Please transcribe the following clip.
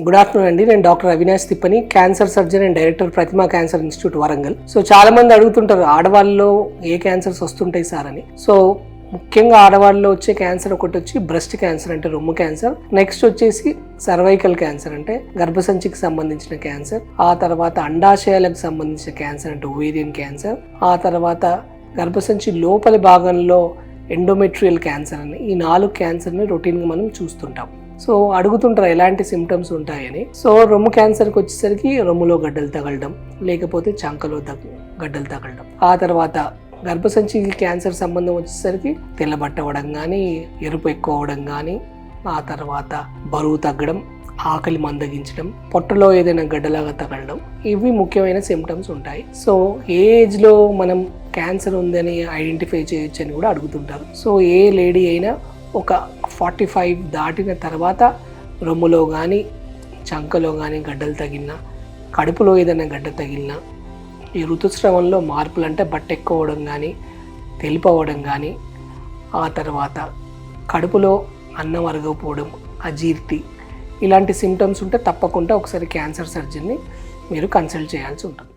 Good afternoon అండి. నేను doctor Avinash Tippani, cancer surgeon and director Pratima cancer institute Warangal. So చాలా మంది అడుగుతుంటారు ఆడవాళ్ళలో ఏ క్యాన్సర్స్ వస్తుంటాయి సార్ అని. సో ముఖ్యంగా ఆడవాళ్ళలో వచ్చే క్యాన్సర్ ఒకటి వచ్చి బ్రెస్ట్ క్యాన్సర్ అంటే రొమ్ము క్యాన్సర్, నెక్స్ట్ వచ్చేసి సర్వైకల్ క్యాన్సర్ అంటే గర్భసంచికి సంబంధించిన క్యాన్సర్, ఆ తర్వాత అండాశయాలకు సంబంధించిన క్యాన్సర్ అంటే ఓవేరియన్ క్యాన్సర్, ఆ తర్వాత గర్భసంచి లోపలి భాగంలో ఎండోమెట్రియల్ క్యాన్సర్ అని. ఈ 4 క్యాన్సర్ని రొటీన్గా మనం చూస్తుంటాం. సో అడుగుతుంటారు ఎలాంటి సిమ్టమ్స్ ఉంటాయని. సో రొమ్ము క్యాన్సర్కి వచ్చేసరికి రొమ్ములో గడ్డలు తగలడం, లేకపోతే చంకలో గడ్డలు తగలడం. ఆ తర్వాత గర్భసంచి క్యాన్సర్ సంబంధం వచ్చేసరికి తెల్లబట్ట అవ్వడం కానీ, ఎరుపు ఎక్కువ అవ్వడం కానీ, ఆ తర్వాత బరువు తగ్గడం, ఆకలి మందగించడం, పొట్టలో ఏదైనా గడ్డలాగా తగలడం, ఇవి ముఖ్యమైన సిమ్టమ్స్ ఉంటాయి. సో ఏ ఏజ్లో మనం క్యాన్సర్ ఉందని ఐడెంటిఫై చేయొచ్చు అని కూడా అడుగుతుంటారు. సో ఏ లేడీ అయినా ఒక 45 దాటిన తర్వాత రొమ్ములో కానీ, చంకలో కానీ గడ్డలు తగిలినా, కడుపులో ఏదైనా గడ్డ తగిలినా, ఈ ఋతుస్రవంలో మార్పులు అంటే బట్ట ఎక్కువ అవ్వడం కానీ, తెలుపు అవ్వడం కానీ, ఆ తర్వాత కడుపులో అన్నం అరగకపోవడం, అజీర్తి, ఇలాంటి సిమ్టమ్స్ ఉంటే తప్పకుండా ఒకసారి క్యాన్సర్ సర్జన్ని మీరు కన్సల్ట్ చేయాల్సి ఉంటుంది.